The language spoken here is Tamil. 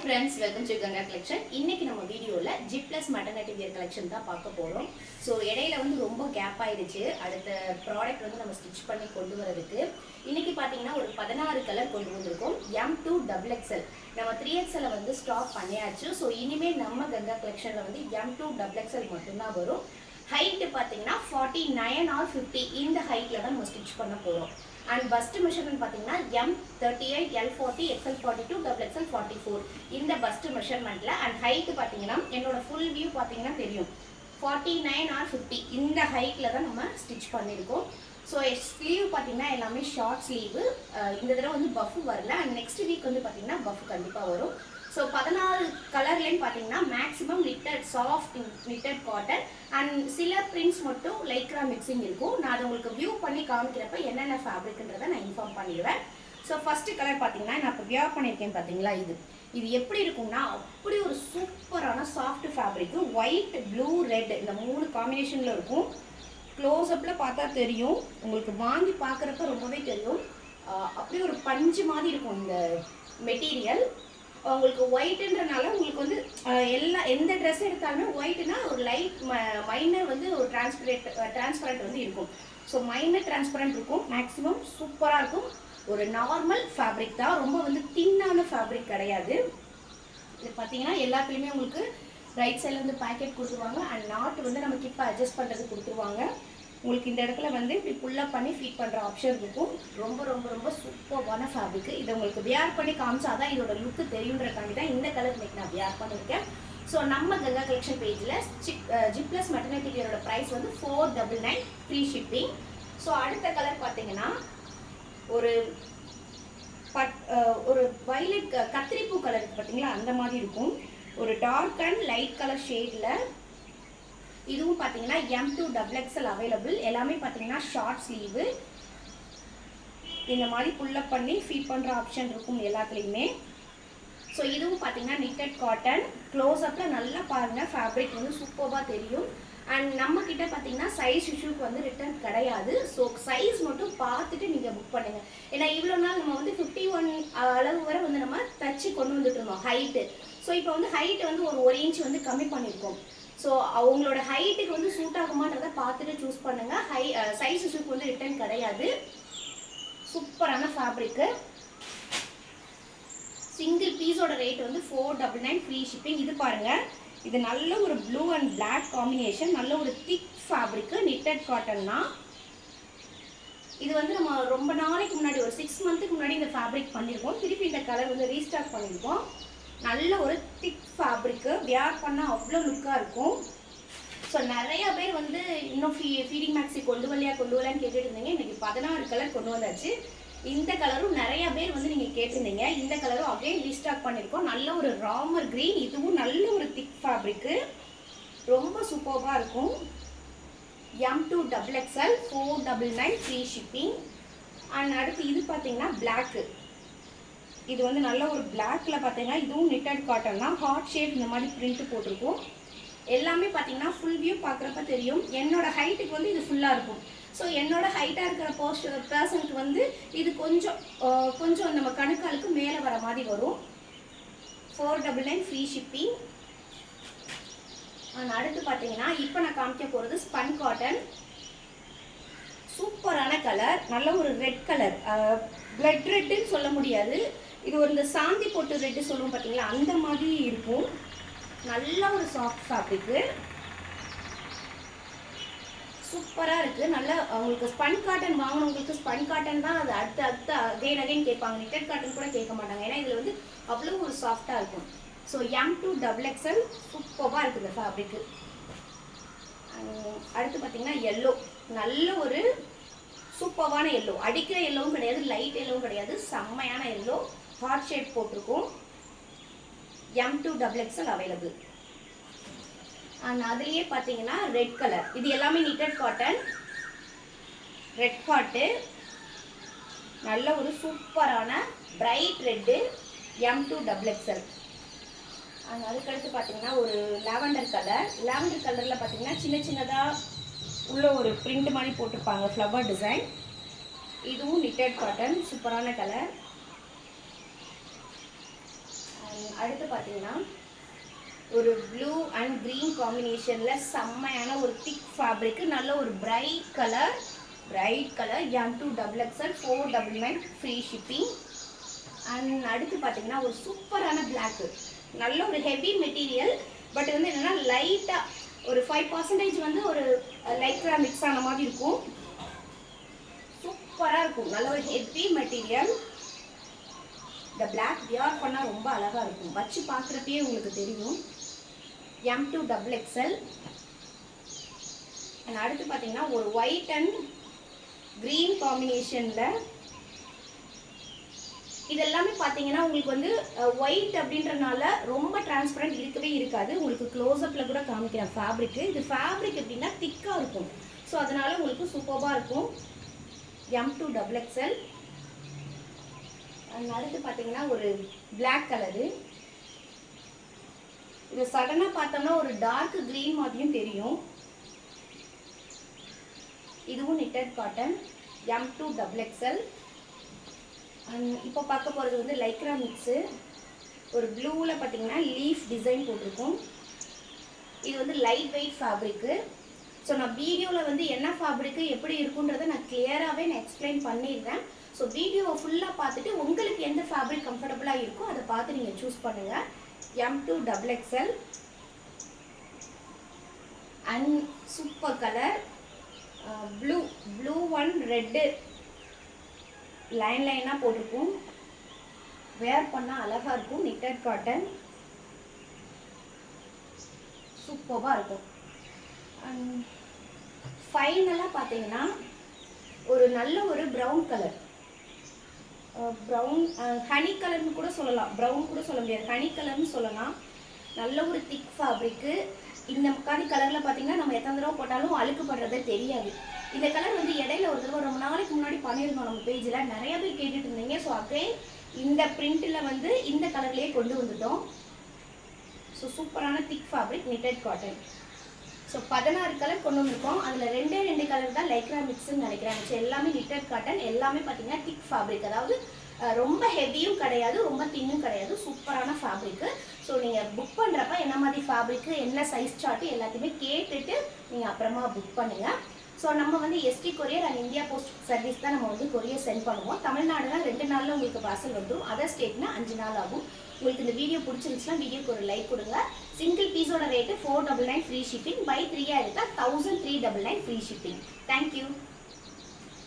friends, welcome to Ganga collection. இன்னைக்கு நம்ம வீடியோல G+ maternity wear collection தான் பார்க்க போறோம். சோ இடையில வந்து ரொம்ப கேப் ஆயிடுச்சு. அடுத்த ப்ராடக்ட் வந்து நம்ம ஸ்டிட்ச் பண்ணி கொண்டு வரதுக்கு. இன்னைக்கு பாத்தீங்கன்னா ஒரு 16 கலர் கொண்டு வந்திருக்கோம். M2 XXL. நம்ம 3XL வந்து ஸ்டாக் பண்ணியாச்சு. சோ இனிமே நம்ம கங்கா collectionல வந்து M2 XXL மட்டும் தான் வரும். ஹைட் பாத்தீங்கன்னா 49 or 50 இந்த ஹைட்ல தான் நம்ம ஸ்டிட்ச் பண்ண போறோம். And bust measurement பாத்தீங்கன்னா M38, L40, XL42, XXL 44 இந்த bust measurementல and height பாத்தீங்கன்னா என்னோட full view பாத்தீங்கன்னா தெரியும் 49 or 50 இந்த ஹைட்ல தான் நம்ம ஸ்டிட்ச் பண்ணிருக்கோம். ஸோ ஸ்லீவ் பார்த்தீங்கன்னா எல்லாமே ஷார்ட் ஸ்லீவு. இந்த தடவை வந்து பஃப் வரல அண்ட் நெக்ஸ்ட் வீக் வந்து பார்த்தீங்கன்னா பஃப் கண்டிப்பாக வரும். ஸோ 16 கலர்லேயும் பார்த்தீங்கன்னா maximum knitted soft knitted cotton and சில பிரிண்ட்ஸ் மட்டும் லைக்ரா மிக்சிங் இருக்கும். நான் அதை உங்களுக்கு வியூ பண்ணி காமிக்கிறப்ப என்னென்ன ஃபேப்ரிக்ன்றதை நான் இன்ஃபார்ம் பண்ணிடுவேன். ஸோ ஃபஸ்ட்டு கலர் பார்த்தீங்கன்னா நான் இப்போ வியர் பண்ணியிருக்கேன் பார்த்தீங்களா, இது எப்படி இருக்கும்னா அப்படி ஒரு சூப்பரான soft fabric. White blue red இந்த 3 காம்பினேஷனில் இருக்கும். க்ளோஸ்அப்பில் பார்த்தா தெரியும், உங்களுக்கு வாங்கி பார்க்குறப்ப ரொம்பவே தெரியும். அப்படியே ஒரு பஞ்சு மாதிரி இருக்கும் இந்த மெட்டீரியல். உங்களுக்கு ஒயிட்டுன்றனால உங்களுக்கு வந்து எந்த ட்ரெஸ் எடுத்தாலுமே ஒயிட்னா ஒரு லைட் மைனர் வந்து ஒரு டிரான்ஸ்பரண்ட் வந்து இருக்கும். ஸோ மைனர் டிரான்ஸ்பரண்ட் இருக்கும். மேக்ஸிமம் சூப்பராக இருக்கும். ஒரு நார்மல் ஃபேப்ரிக் தான், ரொம்ப வந்து தின்னான ஃபேப்ரிக் கிடையாது. இது பார்த்தீங்கன்னா எல்லாத்துலேயுமே உங்களுக்கு ரைட் சைடில் வந்து பேக்கெட் கொடுத்துருவாங்க அண்ட் நாட் வந்து நம்ம கிப்பை அட்ஜஸ்ட் பண்ணுறது கொடுத்துருவாங்க. உங்களுக்கு இந்த இடத்துல வந்து இப்படி புல்லப் பண்ணி ஃபீட் பண்ணுற ஆப்ஷன் இருக்கும். ரொம்ப ரொம்ப ரொம்ப சூப்பரான ஃபேப்ரிக்கு. இதை உங்களுக்கு வியர் பண்ணி காமிச்சாதான் இதோட லுக்கு தெரியுன்றக்காண்டி தான் இந்த கலர் இன்னைக்கு நான் வியர் பண்ணியிருக்கேன். ஸோ நம்ம கங்கா கலெக்ஷன் பேஜில் G+ மெட்டர்னிட்டி வியரோட ப்ரைஸ் வந்து 499 ஃப்ரீ ஷிப்பிங். ஸோ அடுத்த கலர் பார்த்தீங்கன்னா ஒரு வயலட் கத்திரிப்பூ கலர் இருக்குது பார்த்தீங்களா, அந்த மாதிரி இருக்கும். ஒரு டார்க் அண்ட் லைட் கலர் ஷேடில். இதுவும் பார்த்தீங்கன்னா M2 XXL அவைலபிள். எல்லாமே பார்த்தீங்கன்னா ஷார்ட் ஸ்லீவு. இந்த மாதிரி புல்லப் பண்ணி ஃபீட் பண்ணுற ஆப்ஷன் இருக்கும் எல்லாத்துலேயுமே. ஸோ இதுவும் பார்த்தீங்கன்னா நிட்டட் காட்டன். க்ளோஸ்அப்பில் நல்லா பாருங்கள், ஃபேப்ரிக் வந்து சூப்பராக தெரியும். அண்ட் நம்மக்கிட்ட பார்த்தீங்கன்னா சைஸ் இஷ்யூக்கு வந்து ரிட்டர்ன் கிடையாது. ஸோ சைஸ் மட்டும் பார்த்துட்டு நீங்கள் புக் பண்ணுங்கள். ஏன்னா இவ்வளோ நாள் நம்ம வந்து 51 அளவு வரை வந்து நம்ம தச்சு கொண்டு வந்துட்டு இருந்தோம் ஹைட்டு. ஸோ இப்போ வந்து ஹைட்டு வந்து ஒரு இன்ச் வந்து கம்மி பண்ணியிருக்கோம். ஸோ அவங்களோட ஹைட்டுக்கு வந்து சூட் ஆகுமான்றதை பார்த்துட்டு சூஸ் பண்ணுங்கள். சைஸ் இஷ்யூக்கு வந்து ரிட்டர்ன் கிடையாது. சூப்பரான ஃபேப்ரிக்கு. சிங்கிள் பீஸோட ரேட் வந்து 499 ஃப்ரீ ஷிப்பிங். இது பாருங்கள், இது நல்ல ஒரு ப்ளூ அண்ட் பிளாக் காம்பினேஷன். நல்ல ஒரு திக் ஃபேப்ரிக்கு, நிட்டட் காட்டன்னா. இது வந்து நம்ம ரொம்ப நாளைக்கு முன்னாடி ஒரு 6 மந்த்துக்கு முன்னாடி இந்த ஃபேப்ரிக் பண்ணியிருக்கோம். திருப்பி இந்த கலர் வந்து ரீஸ்டாக் பண்ணியிருக்கோம். நல்ல ஒரு திக் ஃபேப்ரிக்கு, வியர் பண்ணால் அவ்வளோ லுக்காக இருக்கும். ஸோ நிறையா பேர் வந்து இன்னும் ஃபீடிங் மேக்ஸி கொண்டு வரலான்னு கேட்டுட்டு இருந்தீங்க. இன்றைக்கி 16 கலர் கொண்டு வந்தாச்சு. இந்த கலரும் நிறையா பேர் வந்து நீங்கள் கேட்டிருந்தீங்க. இந்த கலரும் அகைன் ரீஸ்டாக் பண்ணியிருக்கோம். நல்ல ஒரு ராமர் க்ரீன். இதுவும் நல்ல ஒரு திக் ஃபேப்ரிக்கு, ரொம்ப சூப்பராக இருக்கும். M2 XXL 499 free shipping. And அடுத்து இது பார்த்தீங்கன்னா பிளாக்கு. இது வந்து நல்ல ஒரு பிளாக்ல பார்த்தீங்கன்னா இதுவும் நிட்டட் காட்டன் தான். ஹார்ட் ஷேப் இந்த மாதிரி பிரிண்ட் போட்டிருக்கும். எல்லாமே பார்த்தீங்கன்னா ஃபுல் வியூ பார்க்குறப்ப தெரியும். என்னோட ஹைட்டுக்கு வந்து இது ஃபுல்லாக இருக்கும். ஸோ என்னோட ஹைட்டாக இருக்கிற பர்சனுக்கு வந்து இது கொஞ்சம் நம்ம கணுக்காலுக்கு மேலே வர மாதிரி வரும். 499 ஃப்ரீ ஷிப்பிங். அடுத்து பார்த்தீங்கன்னா இப்போ நான் காமிக்க போகிறது ஸ்பன் காட்டன். சூப்பரான கலர், நல்ல ஒரு ரெட் கலர். பிளட் ரெட்டுன்னு சொல்ல முடியாது, இது ஒரு இந்த சாந்தி போட்டு ரெட்டு சொல்லுவோம் பார்த்தீங்களா, அந்த மாதிரி இருக்கும். நல்ல ஒரு சாஃப்ட் ஃபேப்ரிக்கு, சூப்பராக இருக்குது. நல்ல உங்களுக்கு ஸ்பன் காட்டன் வாங்கினவங்களுக்கு ஸ்பன் காட்டன் தான் அது அடுத்து அகைன் கேட்பாங்க. நிட்டட் காட்டன் கூட கேட்க மாட்டாங்க, ஏன்னா இதில் வந்து அவ்வளோ ஒரு சாஃப்டாக இருக்கும். ஸோ M2 XXL சூப்பராக இருக்குது இந்த ஃபேப்ரிக்கு. அடுத்து பார்த்தீங்கன்னா எல்லோ, நல்ல ஒரு சூப்பரான எல்லோ. அடிக்கிற எல்லோவும் கிடையாது, லைட் எல்லோவும் கிடையாது, செம்மையான எல்லோ. ஹார்ட் ஷேப் போட்டிருக்கும். M2 XXL available. அண்ட் அதுலேயே பார்த்தீங்கன்னா ரெட் கலர். இது எல்லாமே நிட்டட் காட்டன், ரெட் ஹார்ட்டு. நல்ல ஒரு சூப்பரான bright red M2 XXL. And அதுக்கடுத்து பார்த்தீங்கன்னா ஒரு லாவெண்டர் கலர். லாவெண்டர் கலரில் பார்த்தீங்கன்னா சின்னதாக உள்ள ஒரு பிரிண்ட் மாதிரி போட்டிருப்பாங்க, ஃப்ளவர் டிசைன். இதுவும் நிட்டட் காட்டன், சூப்பரான கலர். அடுத்து பார்த்தீங்கன்னா ஒரு ப்ளூ அண்ட் க்ரீன் காம்பினேஷனில் செம்மையான ஒரு திக் ஃபேப்ரிக்கு, நல்ல ஒரு bright colour M2XXL 499 free shipping. And அடுத்து பார்த்தீங்கன்னா ஒரு சூப்பரான பிளாக்கு, நல்ல ஒரு ஹெவி மெட்டீரியல், பட் வந்து என்னென்னா லைட்டாக ஒரு 5% வந்து ஒரு லைக்ரா மிக்ஸ் ஆன மாதிரி இருக்கும். சூப்பராக இருக்கும், நல்ல ஒரு ஹெவி மெட்டீரியல். இந்த பிளாக் வியர் பண்ணால் ரொம்ப அழகாக இருக்கும், வச்சு பார்க்குறப்பே உங்களுக்கு தெரியும். M2XXL. அண்ட் அடுத்து பார்த்தீங்கன்னா ஒரு ஒயிட் அண்ட் க்ரீன் காம்பினேஷனில், இதெல்லாமே பார்த்தீங்கன்னா உங்களுக்கு வந்து ஒயிட் அப்படின்றனால ரொம்ப டிரான்ஸ்பரண்ட் இருக்கவே இருக்காது. உங்களுக்கு க்ளோஸ்அப்பில் கூட காமிக்கிறேன் ஃபேப்ரிக்கு. இது ஃபேப்ரிக் எப்படின்னா திக்காக இருக்கும், ஸோ அதனால் உங்களுக்கு சூப்பராக இருக்கும். M2XXL. அடுத்து பார்த்தீங்கன்னா ஒரு பிளாக் கலரு, இது சடனாக பார்த்தோம்னா ஒரு டார்க் க்ரீன் மாதிரியும் தெரியும். இதுவும் knitted காட்டன் M2XXL. அண்ட் இப்போ பார்க்க போகிறது வந்து லைக்ரா மிக்ஸு. ஒரு ப்ளூவில் பார்த்தீங்கன்னா லீஃப் டிசைன் போட்டிருக்கும். இது வந்து லைட் வெயிட் ஃபேப்ரிக்கு. ஸோ நான் வீடியோவில் வந்து என்ன ஃபேப்ரிக்கு எப்படி இருக்குன்றதை நான் கிளியராகவே எக்ஸ்பிளைன் பண்ணிடுறேன். ஸோ வீடியோவை ஃபுல்லாக பார்த்துட்டு உங்களுக்கு எந்த ஃபேப்ரிக் கம்ஃபர்டபுளாக இருக்கோ அதை பார்த்து நீங்கள் சூஸ் பண்ணுங்கள். M2XXL. And super colour blue and red லைனாக போட்டிருக்கும். வேர் பண்ணால் அழகாக இருக்கும். knitted காட்டன் சூப்பராக இருக்கும். அண்ட் ஃபைனலாக பார்த்தீங்கன்னா ஒரு நல்ல ஒரு ப்ரௌன் கலர், ப்ரௌன் ஹனி கலர்னு கூட சொல்லலாம், ப்ரௌன் கூட சொல்ல முடியாது, ஹனி கலர்னு சொல்லலாம். நல்ல ஒரு திக் ஃபேப்ரிக்கு. இந்த மாதிரி கலரில் பார்த்தீங்கன்னா நம்ம எத்தனை தடவை போட்டாலும் அழுக்கு படுறதே தெரியாது. இந்த கலர் வந்து இடையில ஒரு தடவை ரொம்ப நாளைக்கு முன்னாடி பண்ணியிருந்தோம் நம்ம பேஜில், நிறைய பேர் கேட்டுட்டு இருந்தீங்க. ஸோ அகைன் இந்த பிரிண்டில் வந்து இந்த கலர்லேயே கொண்டு வந்துட்டோம். ஸோ சூப்பரான thick fabric knitted cotton. So 16 colour கொண்டு வந்திருக்கோம். அதில் 2 கலர் தான் லைக்ரா மிக்ஸ்ன்னு நினைக்கிறேன். ஸோ எல்லாமே knitted காட்டன், எல்லாமே பார்த்தீங்கன்னா திக் ஃபேப்ரிக், அதாவது ரொம்ப ஹெவியும் கிடையாது, ரொம்ப தின்னும் கிடையாது, சூப்பரான ஃபேப்ரிக்கு. ஸோ நீங்கள் புக் பண்ணுறப்ப என்ன மாதிரி ஃபேப்ரிக்கு, என்ன சைஸ் சார்ட்டு எல்லாத்தையுமே கேட்டுட்டு நீங்கள் அப்புறமா புக் பண்ணுங்கள். ஸோ நம்ம வந்து ST courier and India post service தான் நம்ம வந்து கொரியர் சென்ட் பண்ணுவோம். தமிழ்நாடுனா 2 நாளில் உங்களுக்கு பார்சல் வந்துடும், அதர் ஸ்டேட்னா 5 நாள் ஆகும். உங்களுக்கு இந்த வீடியோ பிடிச்சிருந்துச்சுன்னா வீடியோக்கு ஒரு லைக் கொடுங்க. சிங்கிள் பீஸோட ரேட்டு 499 ஃப்ரீ ஷிப்பிங், பை 3 எடுத்தால் 1399 ஃப்ரீ ஷிப்பிங். தேங்க்யூ.